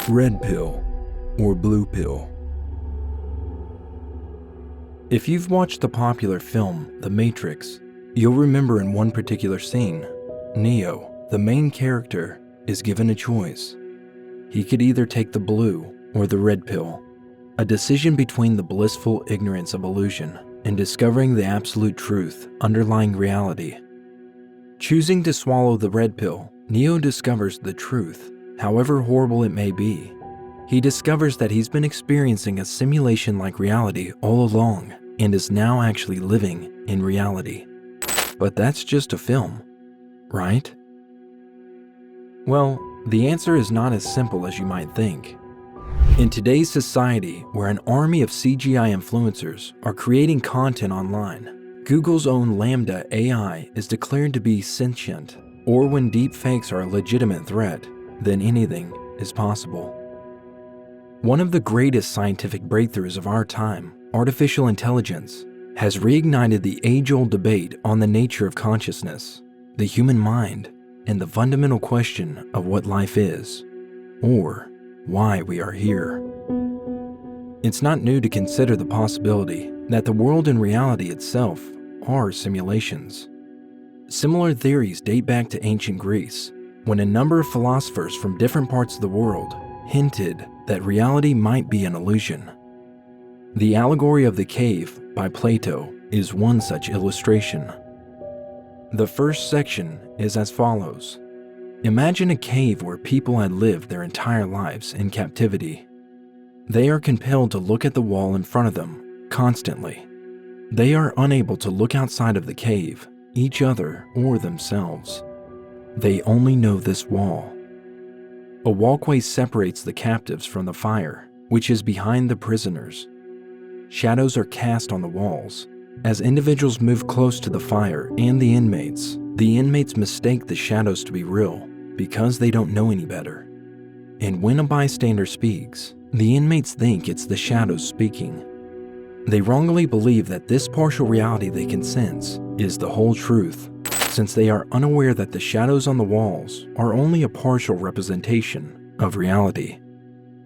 Red pill or blue pill. If you've watched the popular film The Matrix, you'll remember in one particular scene, Neo, the main character, is given a choice. He could either take the blue or the red pill, a decision between the blissful ignorance of illusion and discovering the absolute truth underlying reality. Choosing to swallow the red pill, Neo discovers the truth, however horrible it may be. He discovers that he's been experiencing a simulation-like reality all along and is now actually living in reality. But that's just a film, right? Well, the answer is not as simple as you might think. In today's society, where an army of CGI influencers are creating content online, Google's own LaMDA AI is declared to be sentient, or when deepfakes are a legitimate threat, then anything is possible. One of the greatest scientific breakthroughs of our time, artificial intelligence, has reignited the age-old debate on the nature of consciousness, the human mind, and the fundamental question of what life is, or why we are here. It's not new to consider the possibility that the world and reality itself are simulations. Similar theories date back to ancient Greece, when a number of philosophers from different parts of the world hinted that reality might be an illusion. The allegory of the cave by Plato is one such illustration. The first section is as follows. Imagine a cave where people had lived their entire lives in captivity. They are compelled to look at the wall in front of them constantly. They are unable to look outside of the cave, each other, or themselves. They only know this wall. A walkway separates the captives from the fire, which is behind the prisoners. Shadows are cast on the walls. As individuals move close to the fire and the inmates mistake the shadows to be real because they don't know any better. And when a bystander speaks, the inmates think it's the shadows speaking. They wrongly believe that this partial reality they can sense is the whole truth, since they are unaware that the shadows on the walls are only a partial representation of reality.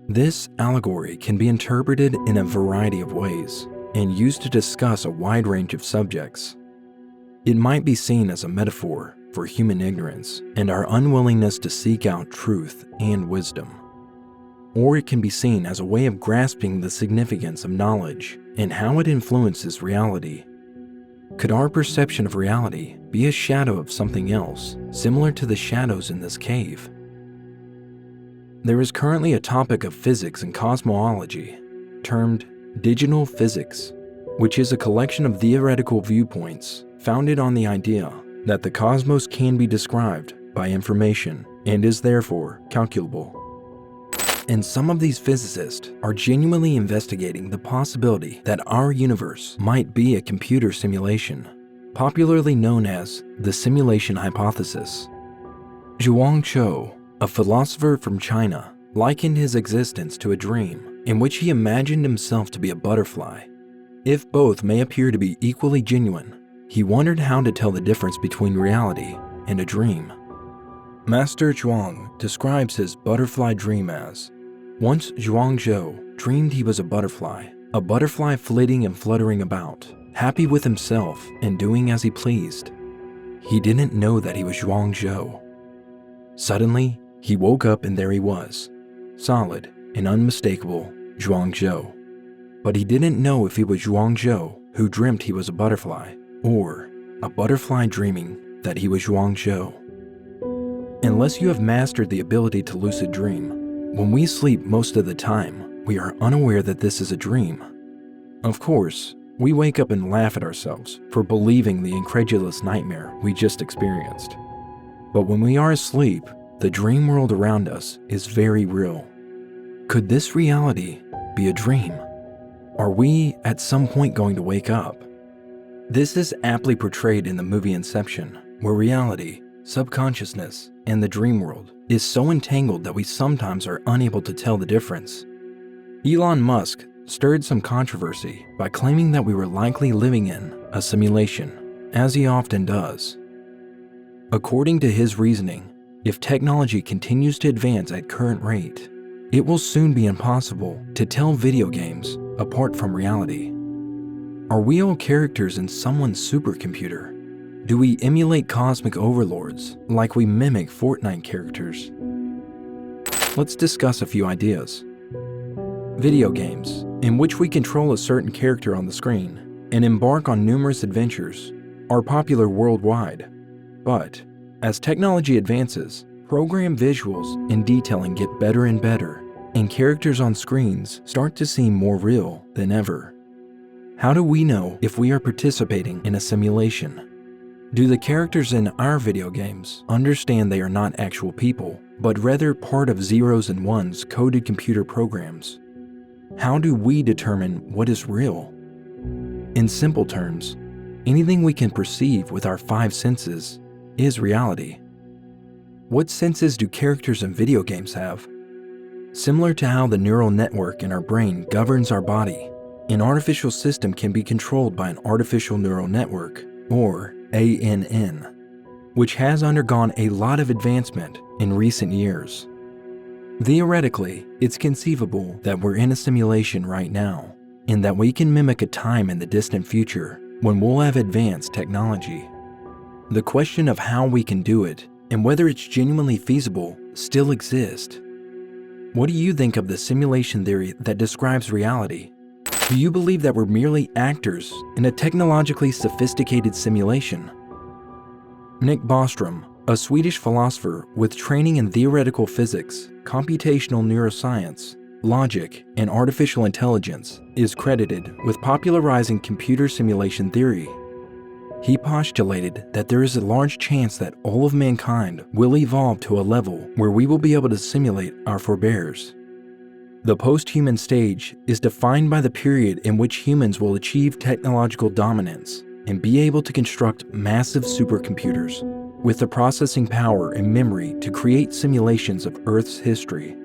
This allegory can be interpreted in a variety of ways and used to discuss a wide range of subjects. It might be seen as a metaphor for human ignorance and our unwillingness to seek out truth and wisdom. Or it can be seen as a way of grasping the significance of knowledge and how it influences reality. Could our perception of reality be a shadow of something else, similar to the shadows in this cave? There is currently a topic of physics and cosmology termed digital physics, which is a collection of theoretical viewpoints founded on the idea that the cosmos can be described by information and is therefore calculable. And some of these physicists are genuinely investigating the possibility that our universe might be a computer simulation, popularly known as the simulation hypothesis. Zhuang-Zhou, a philosopher from China, likened his existence to a dream in which he imagined himself to be a butterfly. If both may appear to be equally genuine, he wondered how to tell the difference between reality and a dream. Master Zhuang describes his butterfly dream as, once Zhuang-Zhou dreamed he was a butterfly flitting and fluttering about, happy with himself and doing as he pleased. He didn't know that he was Zhuang-Zhou. Suddenly, he woke up and there he was, solid and unmistakable Zhuang-Zhou. But he didn't know if he was Zhuang-Zhou who dreamt he was a butterfly, or a butterfly dreaming that he was Zhuang-Zhou. Unless you have mastered the ability to lucid dream, when we sleep most of the time, we are unaware that this is a dream. Of course, we wake up and laugh at ourselves for believing the incredulous nightmare we just experienced. But when we are asleep, the dream world around us is very real. Could this reality be a dream? Are we at some point going to wake up? This is aptly portrayed in the movie Inception, where reality, subconsciousness, and the dream world is so entangled that we sometimes are unable to tell the difference. Elon Musk stirred some controversy by claiming that we were likely living in a simulation, as he often does. According to his reasoning, if technology continues to advance at current rate, it will soon be impossible to tell video games apart from reality. Are we all characters in someone's supercomputer? Do we emulate cosmic overlords like we mimic Fortnite characters? Let's discuss a few ideas. Video games, in which we control a certain character on the screen and embark on numerous adventures, are popular worldwide. But as technology advances, program visuals and detailing get better and better, and characters on screens start to seem more real than ever. How do we know if we are participating in a simulation? Do the characters in our video games understand they are not actual people, but rather part of zeros and ones coded computer programs? How do we determine what is real? In simple terms, anything we can perceive with our five senses is reality. What senses do characters in video games have? Similar to how the neural network in our brain governs our body, an artificial system can be controlled by an artificial neural network, or ANN, which has undergone a lot of advancement in recent years. Theoretically, it's conceivable that we're in a simulation right now, and that we can mimic a time in the distant future when we'll have advanced technology. The question of how we can do it and whether it's genuinely feasible still exists. What do you think of the simulation theory that describes reality? Do you believe that we're merely actors in a technologically sophisticated simulation? Nick Bostrom, a Swedish philosopher with training in theoretical physics, computational neuroscience, logic, and artificial intelligence, is credited with popularizing computer simulation theory. He postulated that there is a large chance that all of mankind will evolve to a level where we will be able to simulate our forebears. The post-human stage is defined by the period in which humans will achieve technological dominance and be able to construct massive supercomputers with the processing power and memory to create simulations of Earth's history.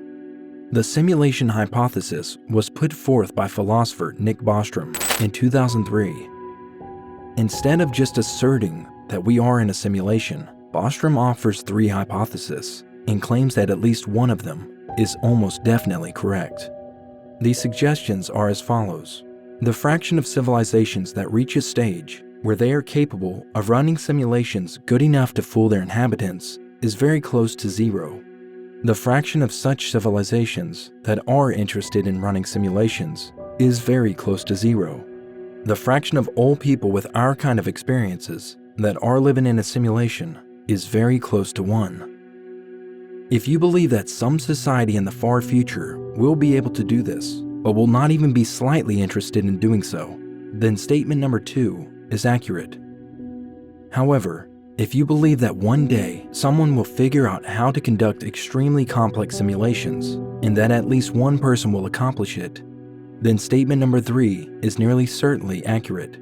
The simulation hypothesis was put forth by philosopher Nick Bostrom in 2003. Instead of just asserting that we are in a simulation, Bostrom offers three hypotheses and claims that at least one of them is almost definitely correct. These suggestions are as follows. The fraction of civilizations that reach a stage where they are capable of running simulations good enough to fool their inhabitants is very close to zero. The fraction of such civilizations that are interested in running simulations is very close to zero. The fraction of all people with our kind of experiences that are living in a simulation is very close to 1. If you believe that some society in the far future will be able to do this, but will not even be slightly interested in doing so, then statement number 2 is accurate. However, if you believe that one day someone will figure out how to conduct extremely complex simulations, and that at least one person will accomplish it, then statement number 3 is nearly certainly accurate.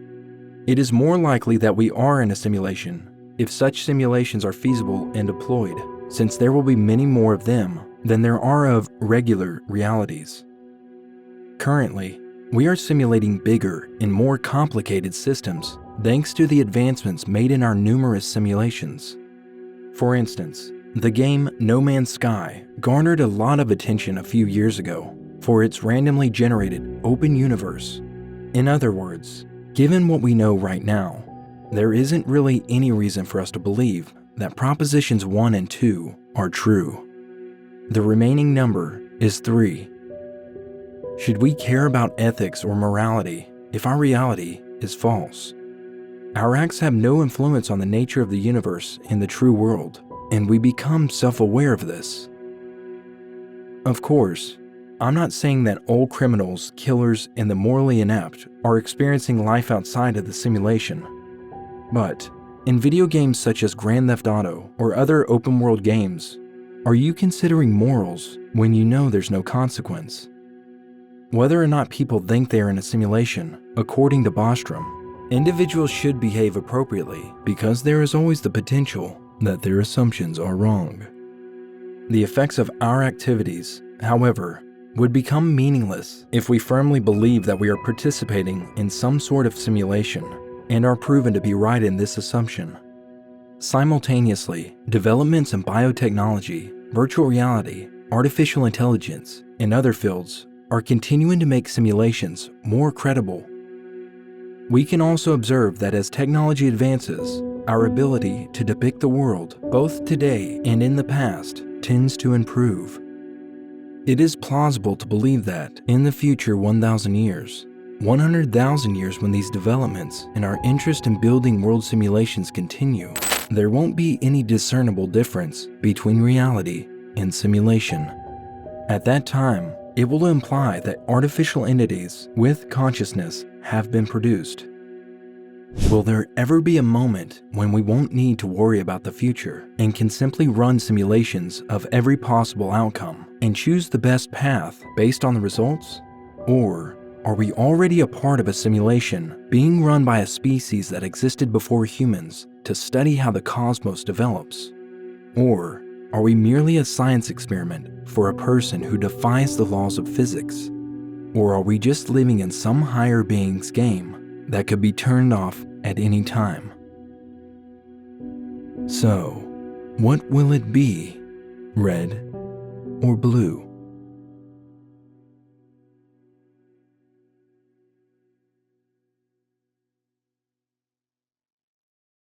It is more likely that we are in a simulation if such simulations are feasible and deployed, since there will be many more of them than there are of regular realities. Currently, we are simulating bigger and more complicated systems thanks to the advancements made in our numerous simulations. For instance, the game No Man's Sky garnered a lot of attention a few years ago for its randomly generated open universe. In other words, given what we know right now, there isn't really any reason for us to believe that propositions 1 and 2 are true. The remaining number is 3. Should we care about ethics or morality if our reality is false? Our acts have no influence on the nature of the universe and the true world, and we become self-aware of this. Of course, I'm not saying that all criminals, killers, and the morally inept are experiencing life outside of the simulation. But in video games such as Grand Theft Auto or other open-world games, are you considering morals when you know there's no consequence? Whether or not people think they are in a simulation, according to Bostrom, individuals should behave appropriately because there is always the potential that their assumptions are wrong. The effects of our activities, however, would become meaningless if we firmly believe that we are participating in some sort of simulation and are proven to be right in this assumption. Simultaneously, developments in biotechnology, virtual reality, artificial intelligence, and other fields are continuing to make simulations more credible. We can also observe that as technology advances, our ability to depict the world, both today and in the past, tends to improve. It is plausible to believe that in the future 1,000 years, 100,000 years when these developments and our interest in building world simulations continue, there won't be any discernible difference between reality and simulation. At that time, it will imply that artificial entities with consciousness have been produced. Will there ever be a moment when we won't need to worry about the future and can simply run simulations of every possible outcome and choose the best path based on the results? Or are we already a part of a simulation being run by a species that existed before humans to study how the cosmos develops? Or are we merely a science experiment for a person who defies the laws of physics? Or are we just living in some higher being's game that could be turned off at any time? So, what will it be? Red or blue?